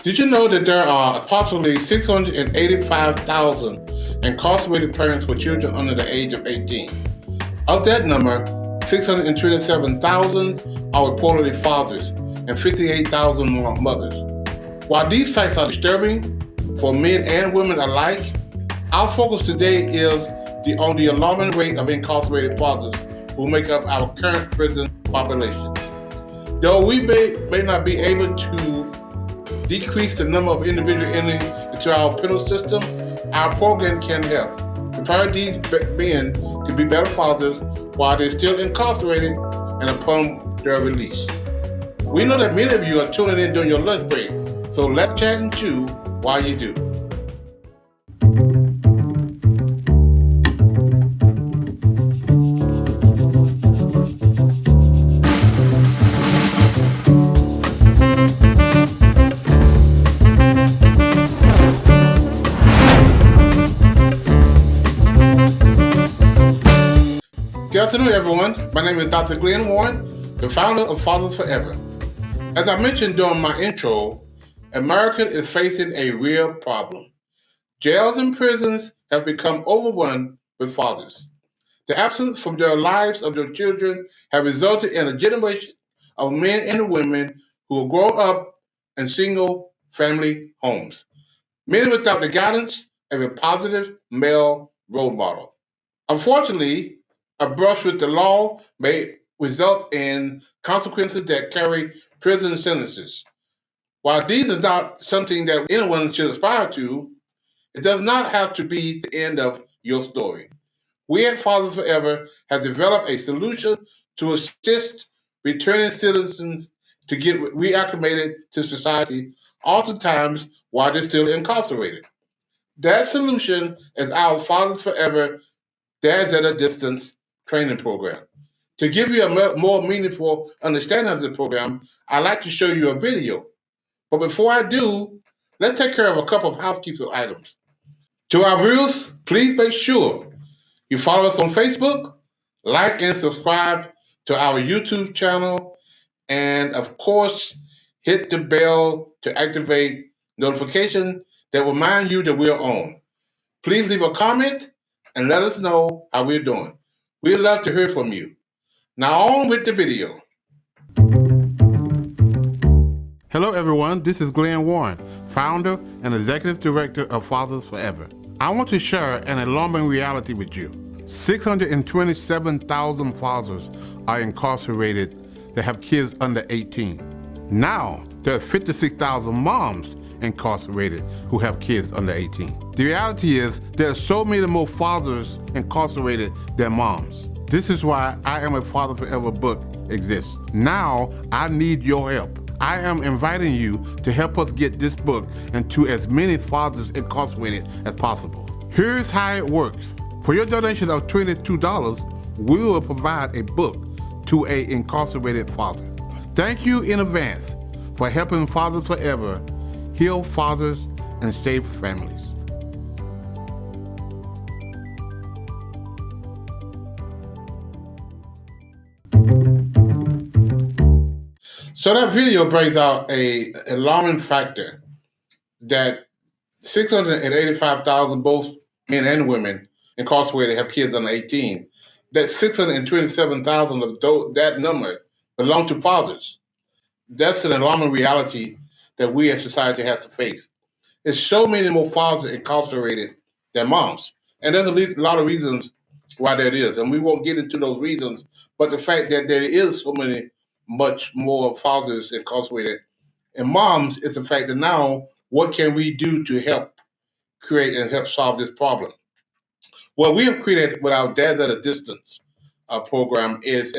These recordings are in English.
Did you know that there are approximately 685,000 incarcerated parents with children under the age of 18? Of that number, 627,000 are reportedly fathers and 58,000 mothers. While these facts are disturbing for men and women alike, our focus today is on the alarming rate of incarcerated fathers who make up our current prison population. Though we may not be able to decrease the number of individuals entering into our penal system, our program can help prepare these men to be better fathers while they're still incarcerated and upon their release. We know that many of you are tuning in during your lunch break, so let's chat and chew while you do. Good afternoon, everyone. My name is Dr. Glenn Warren, the founder of Fathers Forever. As I mentioned during my intro, America is facing a real problem. Jails and prisons have become overrun with fathers. The absence from their lives of their children have resulted in a generation of men and women who have grown up in single family homes, many without the guidance of a positive male role model. Unfortunately, a brush with the law may result in consequences that carry prison sentences. While these is not something that anyone should aspire to, it does not have to be the end of your story. We at Fathers Forever have developed a solution to assist returning citizens to get reacclimated to society, oftentimes while they're still incarcerated. That solution is our Fathers Forever Dads at a Distance training program. To give you a more meaningful understanding of the program, I'd like to show you a video. But before I do, let's take care of a couple of housekeeping items. To our viewers, please make sure you follow us on Facebook, like and subscribe to our YouTube channel, and of course, hit the bell to activate notification that will remind you that we're on. Please leave a comment and let us know how we're doing. We'd love to hear from you. Now on with the video. Hello everyone, this is Glenn Warren, founder and executive director of Fathers Forever. I want to share an alarming reality with you. 627,000 fathers are incarcerated that have kids under 18. Now, there are 56,000 moms incarcerated who have kids under 18. The reality is there are so many more fathers incarcerated than moms. This is why I Am a Father Forever book exists. Now, I need your help. I am inviting you to help us get this book into as many fathers incarcerated as possible. Here's how it works. For your donation of $22, we will provide a book to an incarcerated father. Thank you in advance for helping Fathers Forever heal fathers and save families. So that video brings out a alarming factor that 685,000, both men and women, incarcerated have kids under 18. That 627,000 of that number belong to fathers. That's an alarming reality that we as society has to face. There's so many more fathers incarcerated than moms. And there's a lot of reasons why that is. And we won't get into those reasons, but the fact that there is so much more fathers incarcerated and moms is the fact that now what can we do to help create and help solve this problem? What we have created with our Dads at a Distance program is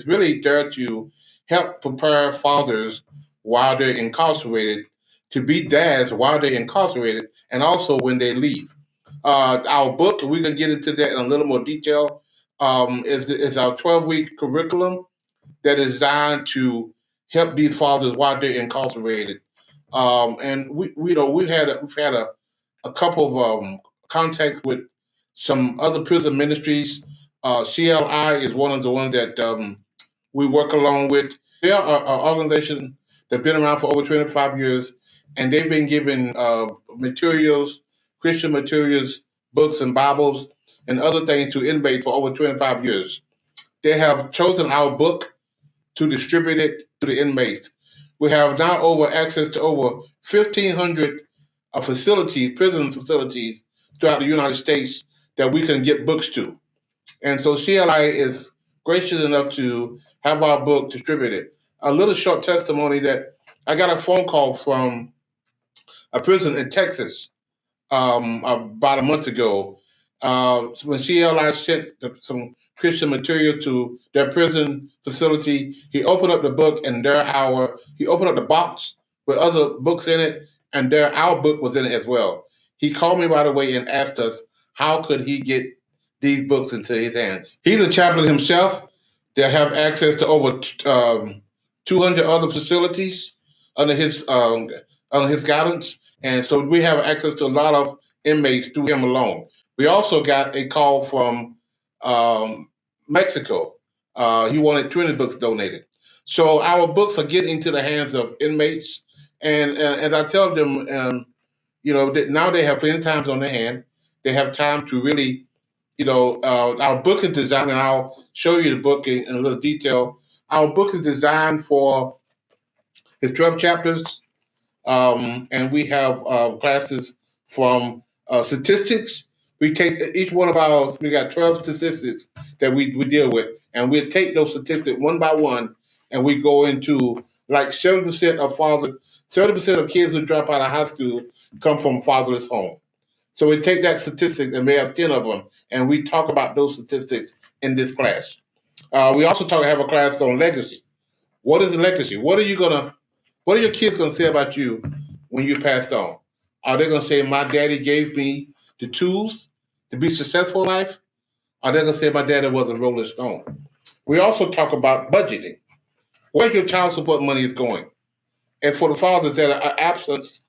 really there to help prepare fathers while they're incarcerated to be dads while they're incarcerated and also when they leave. Our book, we're going to get into that in a little more detail, is our 12-week curriculum that is designed to help these fathers while they're incarcerated. And we've had a couple of contacts with some other prison ministries. CLI is one of the ones that we work along with. They are an organization that's been around for over 25 years. and they've been given materials, Christian materials, books and Bibles, and other things to inmates for over 25 years. They have chosen our book to distribute it to the inmates. We have now over access to over 1,500 facilities, prison facilities throughout the United States that we can get books to. And so CLI is gracious enough to have our book distributed. A little short testimony that I got a phone call from a prison in Texas about a month ago, when CLI sent some Christian material to their prison facility. He opened up the book, and he opened up the box with other books in it, and our book was in it as well. He called me right away and asked us how could he get these books into his hands. He's a chaplain himself. They have access to over 200 other facilities under his guidance. And so we have access to a lot of inmates through him alone. We also got a call from Mexico. He wanted 20 books donated. So our books are getting into the hands of inmates. And I tell them, that now they have plenty of time on their hand. They have time to really, our book is designed, and I'll show you the book in a little detail. Our book is designed for his 12 chapters, and we have classes from statistics. We take each one of we got 12 statistics that we deal with, and we take those statistics one by one, and we go into like 70% of 70% of kids who drop out of high school come from fatherless home. So we take that statistic, and we have 10 of them, and we talk about those statistics in this class. We also have a class on legacy. What is a legacy? What are your kids gonna say about you when you passed on? Are they gonna say my daddy gave me the tools to be successful in life? Are they gonna say my daddy was a Rolling Stone? We also talk about budgeting. Where your child support money is going. And for the fathers that are absent,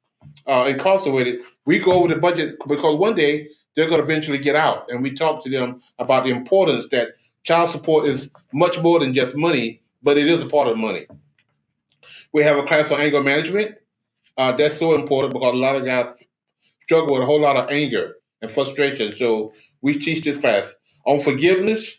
incarcerated, we go over the budget because one day they're going to eventually get out, and we talk to them about the importance that child support is much more than just money, but it is a part of money. We have a class on anger management. That's so important because a lot of guys struggle with a whole lot of anger and frustration. So we teach this class on forgiveness.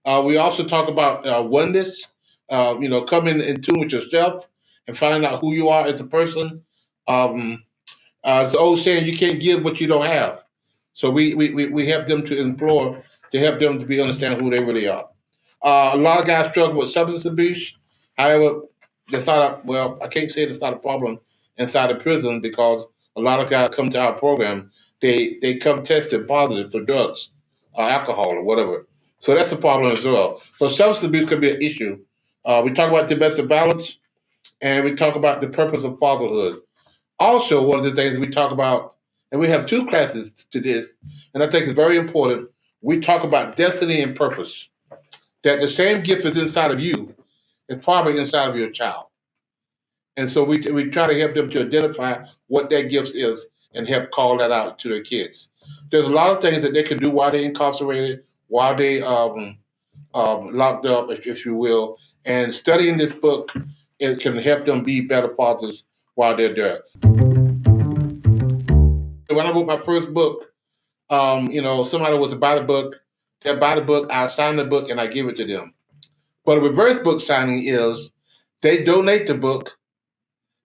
We also talk about oneness. Coming in tune with yourself and finding out who you are as a person. It's the old saying, you can't give what you don't have. So we help them to help them to understand who they really are. A lot of guys struggle with substance abuse. However, I can't say it's not a problem inside the prison because a lot of guys come to our program, they come tested positive for drugs, alcohol, or whatever. So that's a problem as well. So substance abuse could be an issue. We talk about domestic violence, and we talk about the purpose of fatherhood. Also, one of the things we talk about, and we have two classes to this, and I think it's very important. We talk about destiny and purpose. That the same gift is inside of you, it's probably inside of your child. And so we try to help them to identify what that gift is and help call that out to their kids. There's a lot of things that they can do while they're incarcerated, while they locked up, if you will. And studying this book, it can help them be better fathers while they're there. When I wrote my first book, somebody was to buy the book. They buy the book, I sign the book, and I give it to them. But a reverse book signing is they donate the book,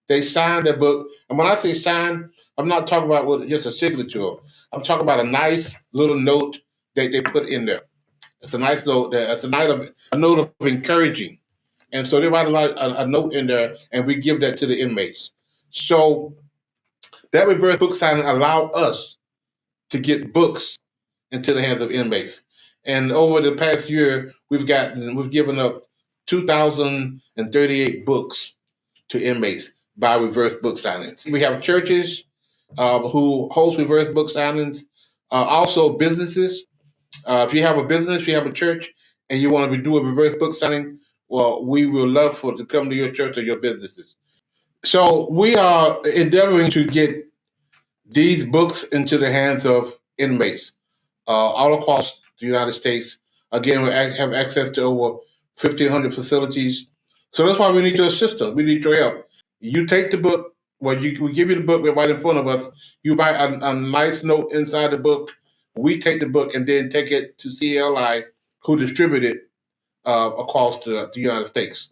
they sign the book. And when I say sign, I'm not talking about with just a signature. I'm talking about a nice little note that they put in there. It's a nice note. It's a note of encouraging. And so they write a note in there, and we give that to the inmates. So that reverse book signing allowed us to get books into the hands of inmates. And over the past year, we've given up 2,038 books to inmates by reverse book signings. We have churches who host reverse book signings, also businesses. If you have a business, you have a church, and you want to do a reverse book signing, well, we will love to come to your church or your businesses. So we are endeavoring to get these books into the hands of inmates all across the United States. Again, we have access to over 1,500 facilities. So that's why we need your assistance. We need your help. You take the book, we give you the book right in front of us. You write a nice note inside the book. We take the book and then take it to CLI, who distribute it across the United States.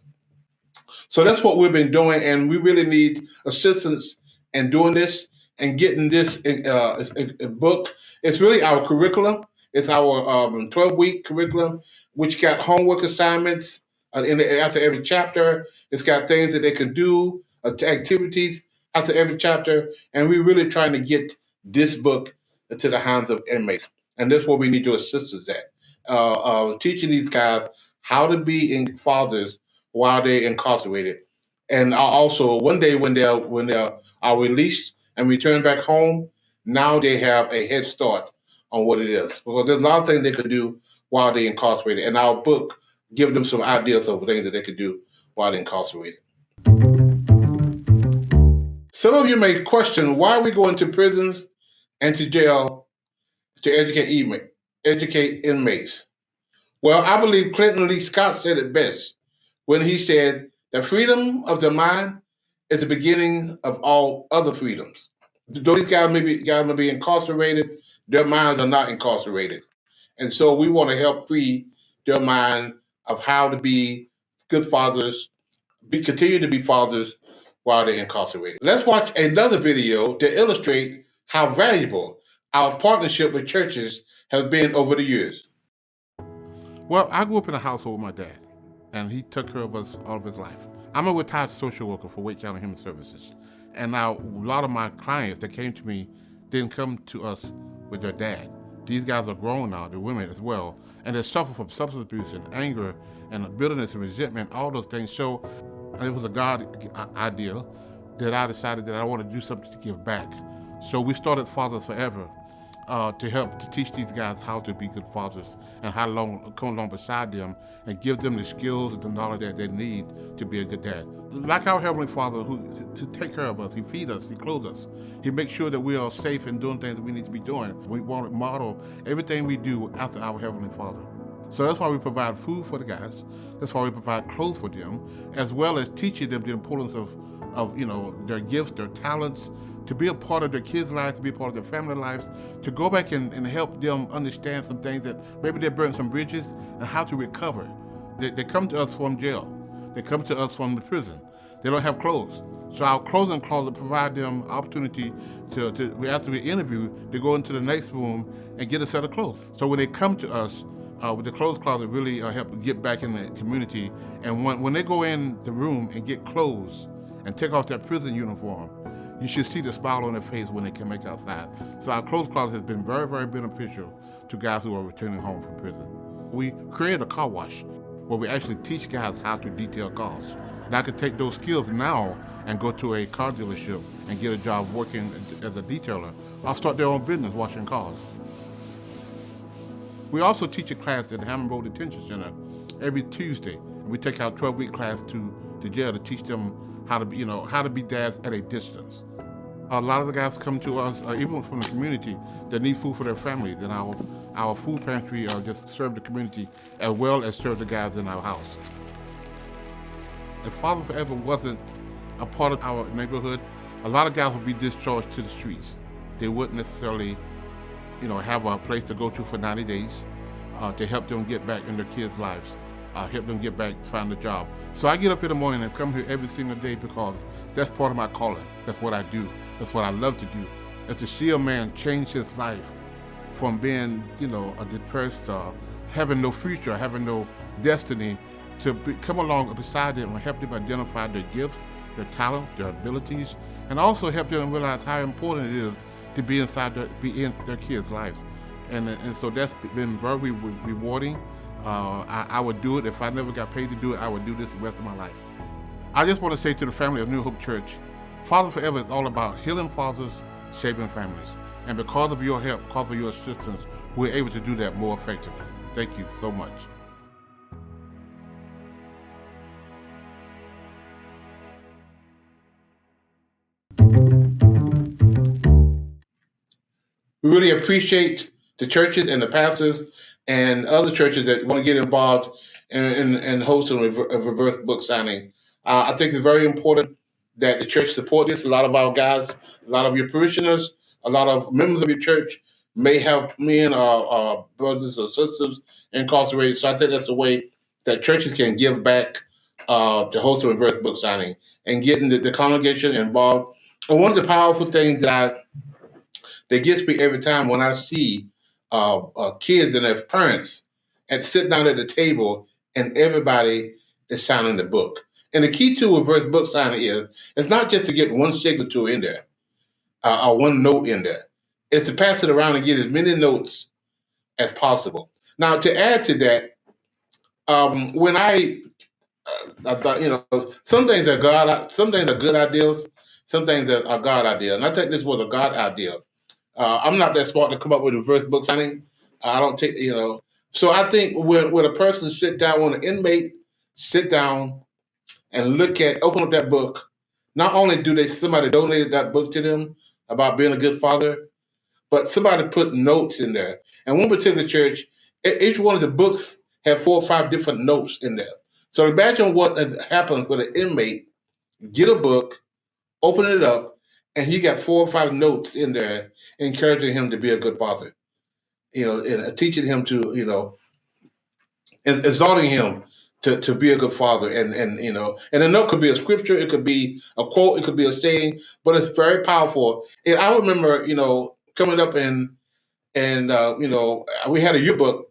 So that's what we've been doing, and we really need assistance in doing this and getting this book. It's really our curriculum. It's our 12-week curriculum, which got homework assignments after every chapter. It's got things that they can do, activities after every chapter, and we're really trying to get this book into the hands of inmates. And that's what we need your assistance at. Teaching these guys how to be fathers while they're incarcerated. And also, one day when they are released and return back home, now they have a head start on what it is. Because there's a lot of things they could do while they're incarcerated. And our book gives them some ideas of things that they could do while they're incarcerated. Some of you may question why we go into prisons and to jail to educate inmates. Well, I believe Clinton Lee Scott said it best when he said, "The freedom of the mind is the beginning of all other freedoms." Though these guys may be incarcerated, their minds are not incarcerated. And so we want to help free their mind of how to be good fathers, continue to be fathers while they're incarcerated. Let's watch another video to illustrate how valuable our partnership with churches has been over the years. Well, I grew up in a household with my dad, and he took care of us all of his life. I'm a retired social worker for Wake County Human Services, and now a lot of my clients that came to me didn't come to us with their dad. These guys are grown now, they're women as well, and they suffer from substance abuse and anger and bitterness and resentment, all those things. So it was a God idea that I decided that I want to do something to give back. So we started Fathers Forever, to help to teach these guys how to be good fathers and how to come along beside them and give them the skills and the knowledge that they need to be a good dad. Like our Heavenly Father who take care of us, He feeds us, He clothes us. He makes sure that we are safe and doing things that we need to be doing. We want to model everything we do after our Heavenly Father. So that's why we provide food for the guys. That's why we provide clothes for them, as well as teaching them the importance of their gifts, their talents, to be a part of their kids' lives, to be a part of their family lives, to go back and help them understand some things that maybe they burned some bridges and how to recover. They come to us from jail. They come to us from the prison. They don't have clothes. So our clothing closet provide them opportunity after we interview, to go into the next room and get a set of clothes. So when they come to us, with the clothes closet really help get back in the community. And when they go in the room and get clothes and take off their prison uniform, you should see the smile on their face when they come back outside. So our clothes closet has been very, very beneficial to guys who are returning home from prison. We created a car wash where we actually teach guys how to detail cars. And I can take those skills now and go to a car dealership and get a job working as a detailer. I'll start their own business washing cars. We also teach a class at the Hammond Road Detention Center every Tuesday. We take our 12-week class to jail to teach them how to be dads at a distance. A lot of the guys come to us, even from the community, that need food for their families, and our food pantry just serve the community as well as serve the guys in our house. If Father Forever wasn't a part of our neighborhood, a lot of guys would be discharged to the streets. They wouldn't necessarily, have a place to go to for 90 days to help them get back in their kids' lives. Help them get back, find a job. So I get up in the morning and come here every single day because that's part of my calling. That's what I do. That's what I love to do. Is to see a man change his life from being, a depressed, having no future, having no destiny, to come along beside them and help them identify their gifts, their talents, their abilities, and also help them realize how important it is to be in their kids' lives. And so that's been very rewarding. I would do it. If I never got paid to do it, I would do this the rest of my life. I just want to say to the family of New Hope Church, Father Forever is all about healing fathers, shaping families. And because of your help, because of your assistance, we're able to do that more effectively. Thank you so much. We really appreciate the churches and the pastors and other churches that want to get involved in hosting a reverse book signing. I think it's very important that the church support this. A lot of our guys, a lot of your parishioners, a lot of members of your church may have men or brothers or sisters incarcerated. So I think that's the way that churches can give back to host a reverse book signing and getting the congregation involved. And one of the powerful things that gets me every time when I see kids and their parents and sit down at the table and everybody is signing the book. And the key to reverse book signing is it's not just to get one signature in there or one note in there. It's to pass it around and get as many notes as possible. Now, to add to that, when I thought, some things are some things are good ideas, some things are God ideas, and I think this was a God idea. I'm not that smart to come up with reverse book signing. I don't take, So I think when a person sit down, when an inmate sit down and open up that book, not only do somebody donated that book to them about being a good father, but somebody put notes in there. And one particular church, each one of the books had 4 or 5 different notes in there. So imagine what happens when an inmate get a book, open it up, and he got 4 or 5 notes in there encouraging him to be a good father. And teaching him to, exhorting him to be a good father. And a note could be a scripture, it could be a quote, it could be a saying, but it's very powerful. And I remember, coming up and we had a yearbook,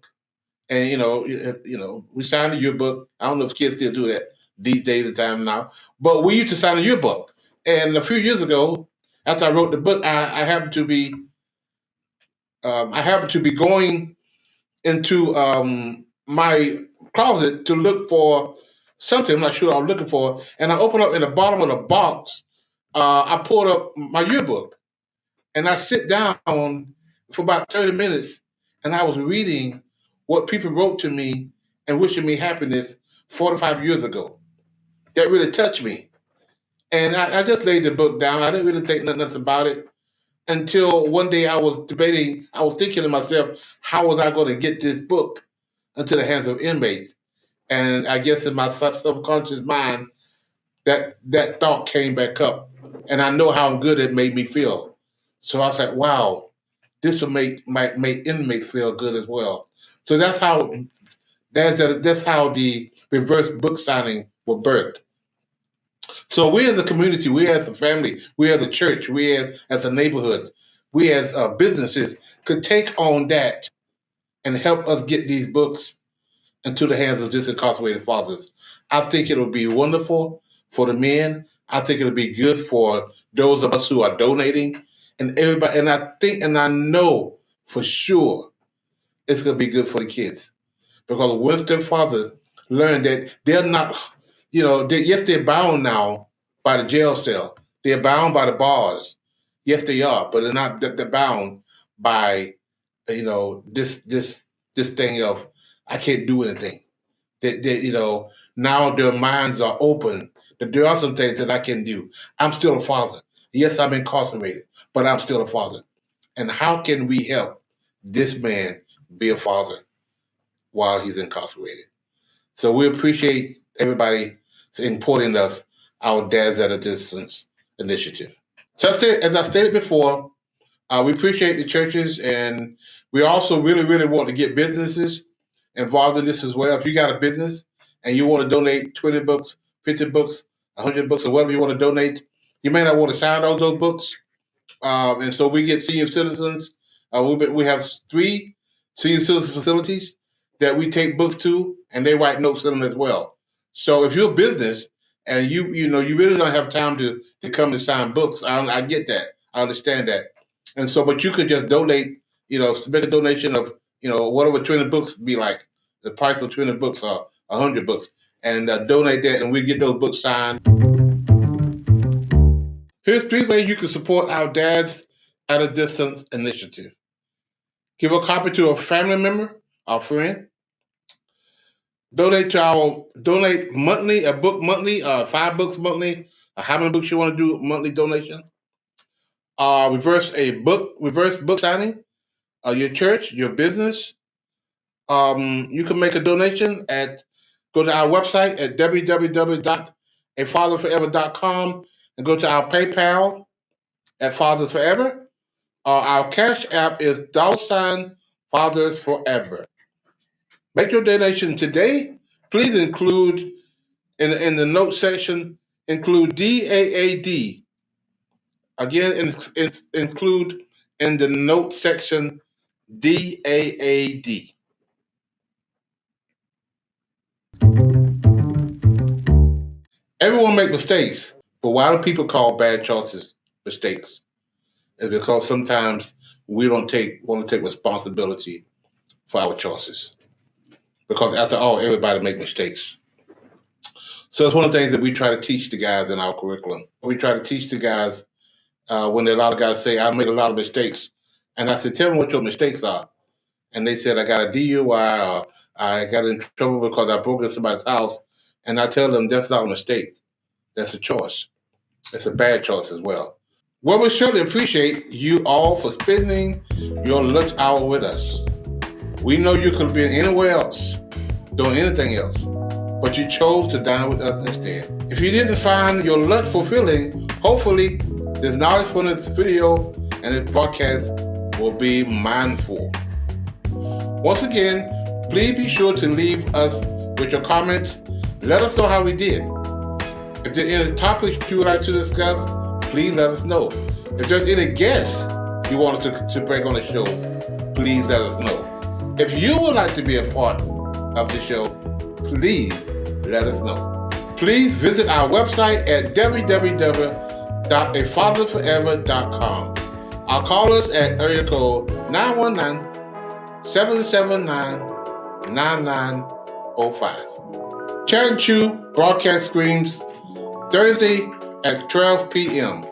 and we signed the yearbook. I don't know if kids still do that these days and time now, but we used to sign a yearbook. And a few years ago, after I wrote the book, I happened to be going into my closet to look for something. I'm not sure what I was looking for, and I opened up in the bottom of the box. I pulled up my yearbook, and I sit down for about 30 minutes, and I was reading what people wrote to me and wishing me happiness 45 years ago. That really touched me. And I just laid the book down. I didn't really think nothing else about it until one day I was thinking to myself, how was I going to get this book into the hands of inmates? And I guess in my subconscious mind, that thought came back up. And I know how good it made me feel. So I was like, wow, this might make inmates feel good as well. So that's how the reverse book signing was birthed. So we as a community, we as a family, we as a church, we as a neighborhood, we as businesses could take on that and help us get these books into the hands of these incarcerated fathers. I think it'll be wonderful for the men. I think it'll be good for those of us who are donating and everybody. And I think and I know for sure it's going to be good for the kids. Because once their father learned that they're not, yes, they're bound now by the jail cell. They're bound by the bars. Yes, they are, but they're bound by, this thing of I can't do anything. Now their minds are open. That there are some things that I can do. I'm still a father. Yes, I'm incarcerated, but I'm still a father. And how can we help this man be a father while he's incarcerated? So we appreciate everybody supporting us, our Dads at a Distance initiative. So as I stated before, we appreciate the churches, and we also really, really want to get businesses involved in this as well. If you got a business and you want to donate 20 books, 50 books, 100 books, or whatever you want to donate, you may not want to sign those books. And so we get senior citizens. We have 3 senior citizen facilities that we take books to, and they write notes in them as well. So if you're a business and you really don't have time to come and sign books, I get that. I understand that. And so, but you could just donate, submit a donation of, whatever 20 books be like, the price of 20 books or 100 books, and donate that, and we get those books signed. Here's 3 ways you can support our Dads at a Distance initiative. Give a copy to a family member, our friend. Donate monthly, a book monthly, 5 books monthly, how many books you want to do monthly donation. Reverse book signing, your church, your business. You can make a donation go to our website at www.afatherforever.com and go to our PayPal at Fathers Forever, or our Cash App is $Fathers Forever. Make your donation today. Please include in the note section, include DAAD. Again, include in the note section DAAD. Everyone make mistakes, but why do people call bad choices mistakes? It's because sometimes we don't want to take responsibility for our choices. Because after all, everybody make mistakes. So it's one of the things that we try to teach the guys in our curriculum. We try to teach the guys when a lot of guys say, I made a lot of mistakes. And I said, tell me what your mistakes are. And they said, I got a DUI, or I got in trouble because I broke into somebody's house. And I tell them that's not a mistake. That's a choice. It's a bad choice as well. Well, we surely appreciate you all for spending your lunch hour with us. We know you could have been anywhere else, doing anything else, but you chose to dine with us instead. If you didn't find your lunch fulfilling, hopefully this knowledge from this video and this broadcast will be mindful. Once again, please be sure to leave us with your comments. Let us know how we did. If there are any topics you would like to discuss, please let us know. If there's any guests you want us to bring on the show, please let us know. If you would like to be a part of the show, please let us know. Please visit our website at www.afathersforever.com. Or call us at area code 919-779-9905. Chat and Chew broadcast streams Thursday at 12 p.m.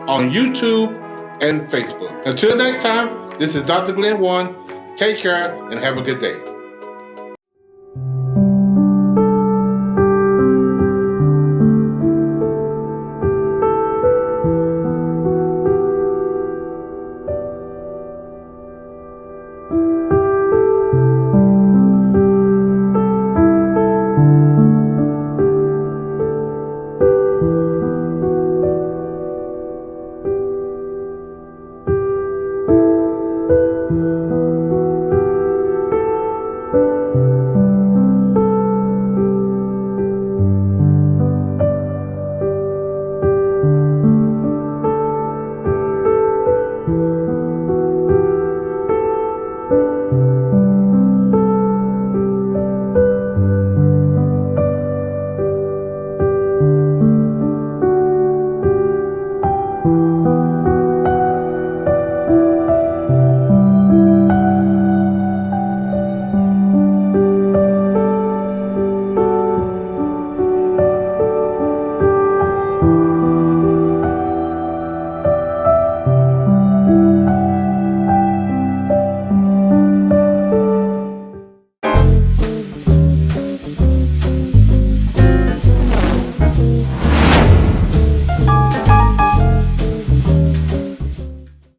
on YouTube and Facebook. Until next time, this is Dr. Glenn Warren. Take care and have a good day.